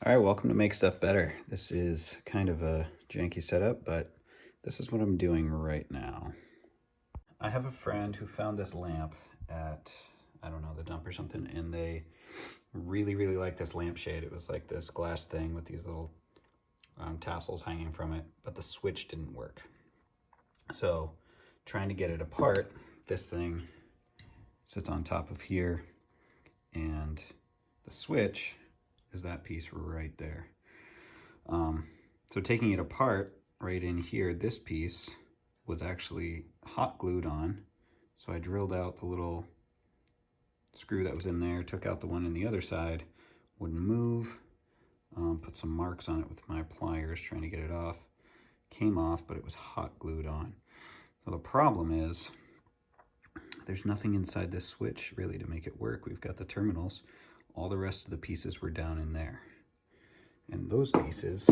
All right, welcome to Make Stuff Better. This is kind of a janky setup, but this is what I'm doing right now. I have a friend who found this lamp at, I don't know, the dump or something, and they really like this lampshade. It was like this glass thing with these little tassels hanging from it, but the switch didn't work. So trying to get it apart, this thing sits on top of here, and the switch is that piece right there. So taking it apart, right in here, this piece was actually hot glued on. So I drilled out the little screw that was in there, took out the one in the other side, wouldn't move, put some marks on it with my pliers trying to get it off. Came off, but it was hot glued on. So the problem is there's nothing inside this switch really to make it work. We've got the terminals. All the rest of the pieces were down in there. And those pieces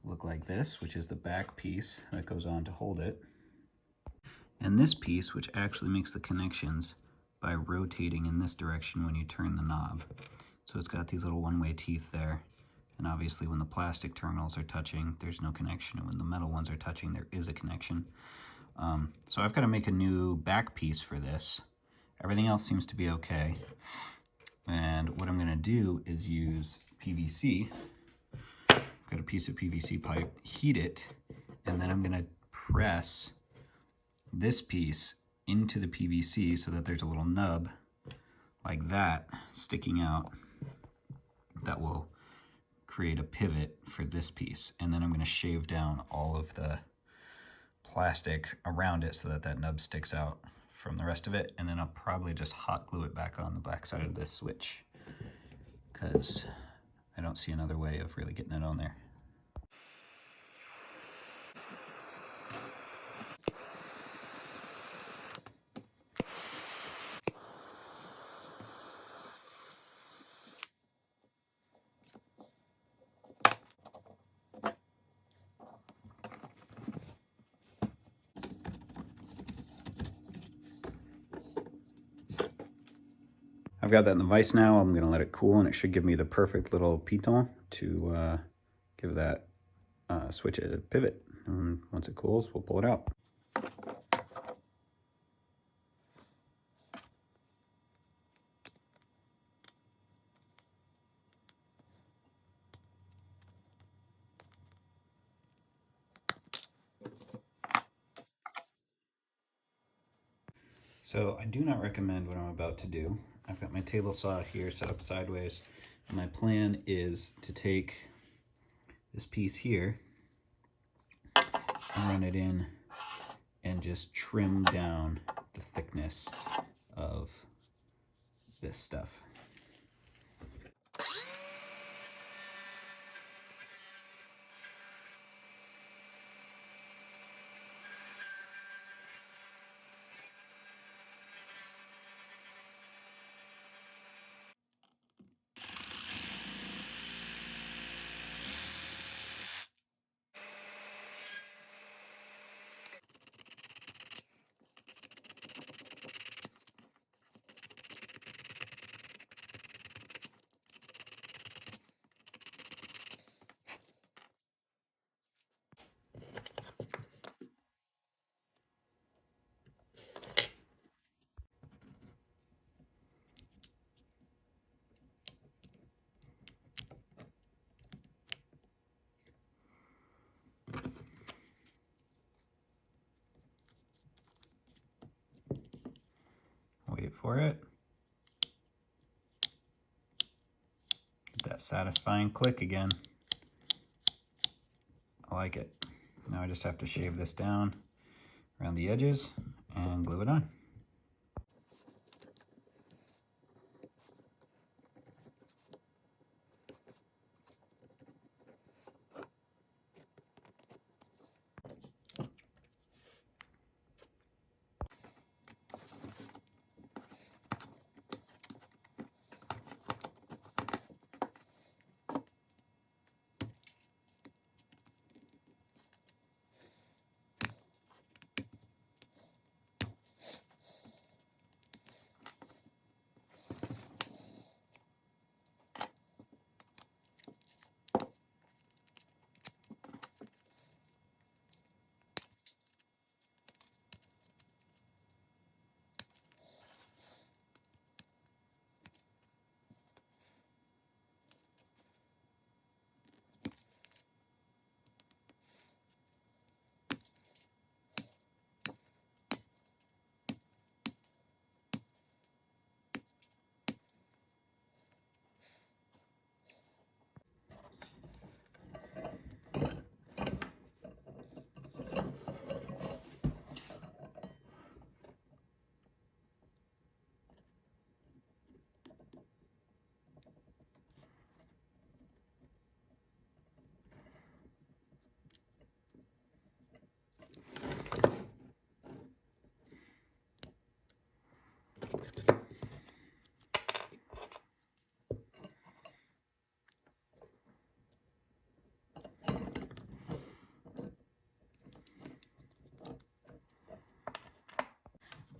look like this, which is the back piece that goes on to hold it. And this piece, which actually makes the connections by rotating in this direction when you turn the knob. So it's got these little one-way teeth there. And obviously when the plastic terminals are touching, there's no connection. And when the metal ones are touching, there is a connection. So I've got to make a new back piece for this. Everything else seems to be okay. And what I'm going to do is use PVC. I've got a piece of PVC pipe, heat it, and then I'm going to press this piece into the PVC so that there's a little nub like that sticking out that will create a pivot for this piece. And then I'm going to shave down all of the plastic around it so that that nub sticks out from the rest of it, and then I'll probably just hot glue it back on the back side of this switch because I don't see another way of really getting it on there. I've got that in the vise now. I'm going to let it cool, and it should give me the perfect little piton to give that switch a pivot. And once it cools, we'll pull it out. So I do not recommend what I'm about to do. I've got my table saw here set up sideways. And my plan is to take this piece here and run it in and just trim down the thickness of this stuff. Wait for it. Get that satisfying click again. I like it. Now I just have to shave this down around the edges and glue it on.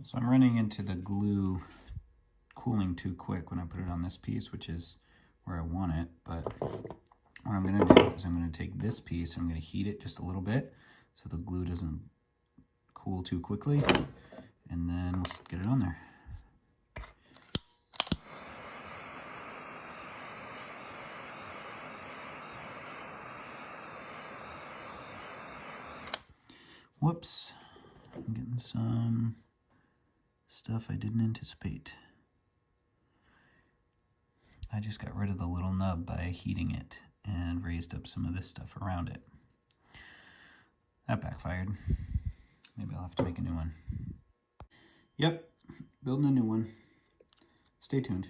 So I'm running into the glue cooling too quick when I put it on this piece, which is where I want it. But what I'm going to do is I'm going to take this piece, I'm going to heat it just a little bit so the glue doesn't cool too quickly, and then let's get it on there. Whoops, I'm getting some stuff I didn't anticipate. I just got rid of the little nub by heating it and raised up some of this stuff around it. That backfired. Maybe I'll have to make a new one. Yep, building a new one. Stay tuned.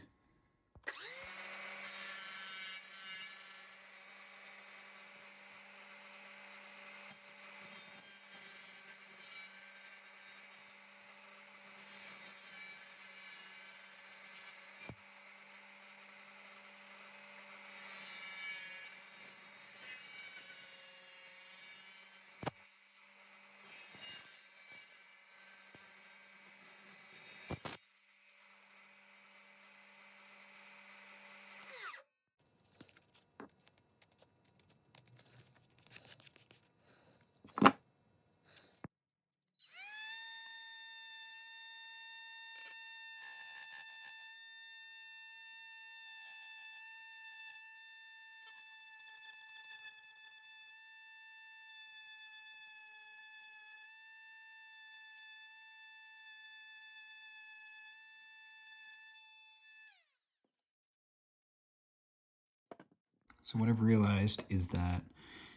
So what I've realized is that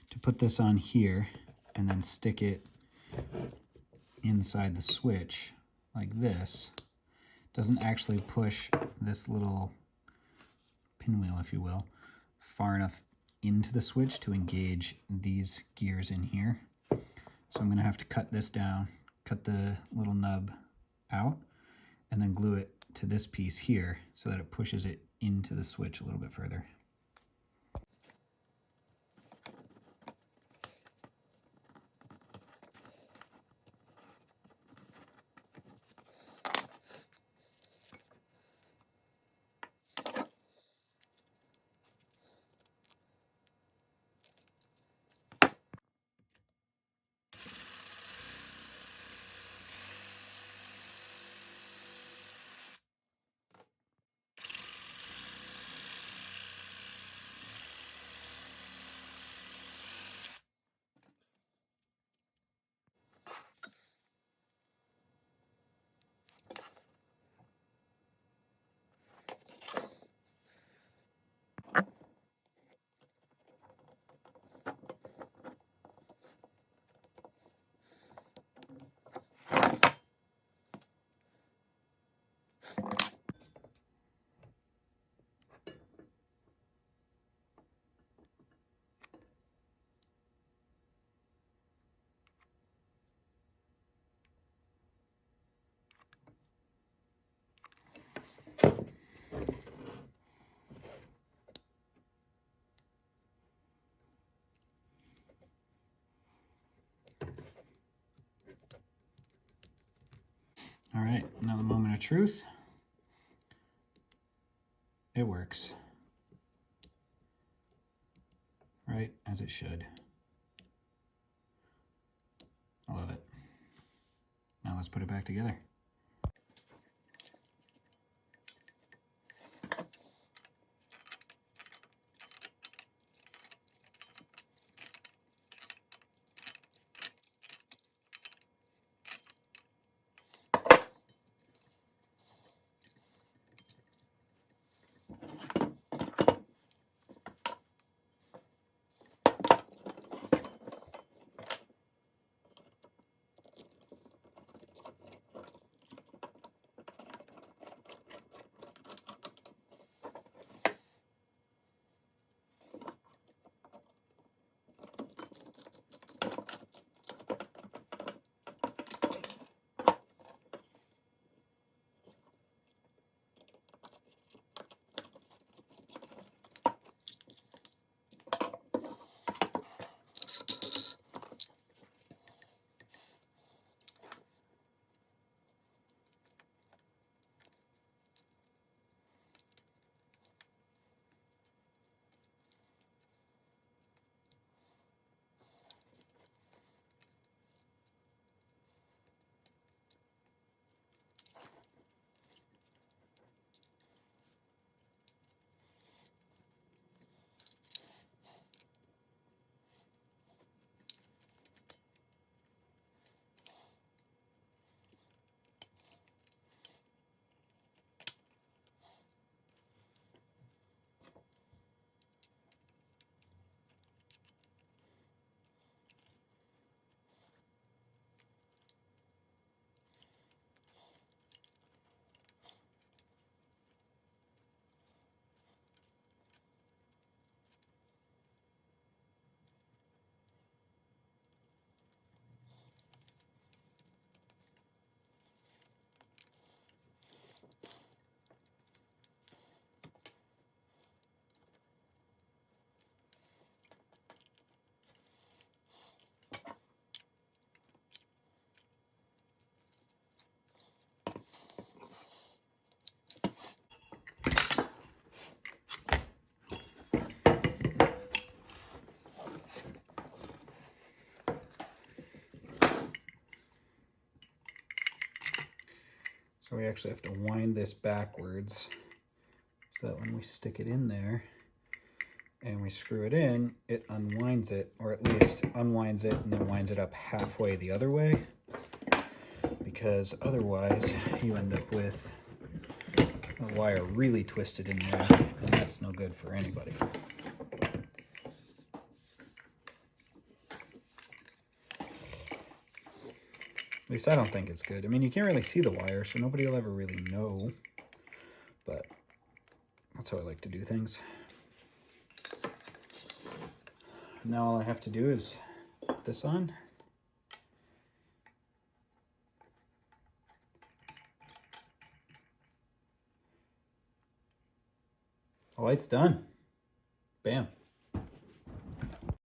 to put this on here and then stick it inside the switch like this doesn't actually push this little pinwheel, if you will, far enough into the switch to engage these gears in here. So I'm going to have to cut this down, cut the little nub out, and then glue it to this piece here so that it pushes it into the switch a little bit further. All right, now the moment of truth. It works. Right as it should. I love it. Now let's put it back together. we actually have to wind this backwards so that when we stick it in there and we screw it in, it unwinds it, or at least unwinds it and then winds it up halfway the other way, because otherwise you end up with a wire really twisted in there, and that's no good for anybody. At least I don't think it's good. I mean, you can't really see the wire, so nobody will ever really know, but that's how I like to do things. Now all I have to do is put this on. The light's done. Bam.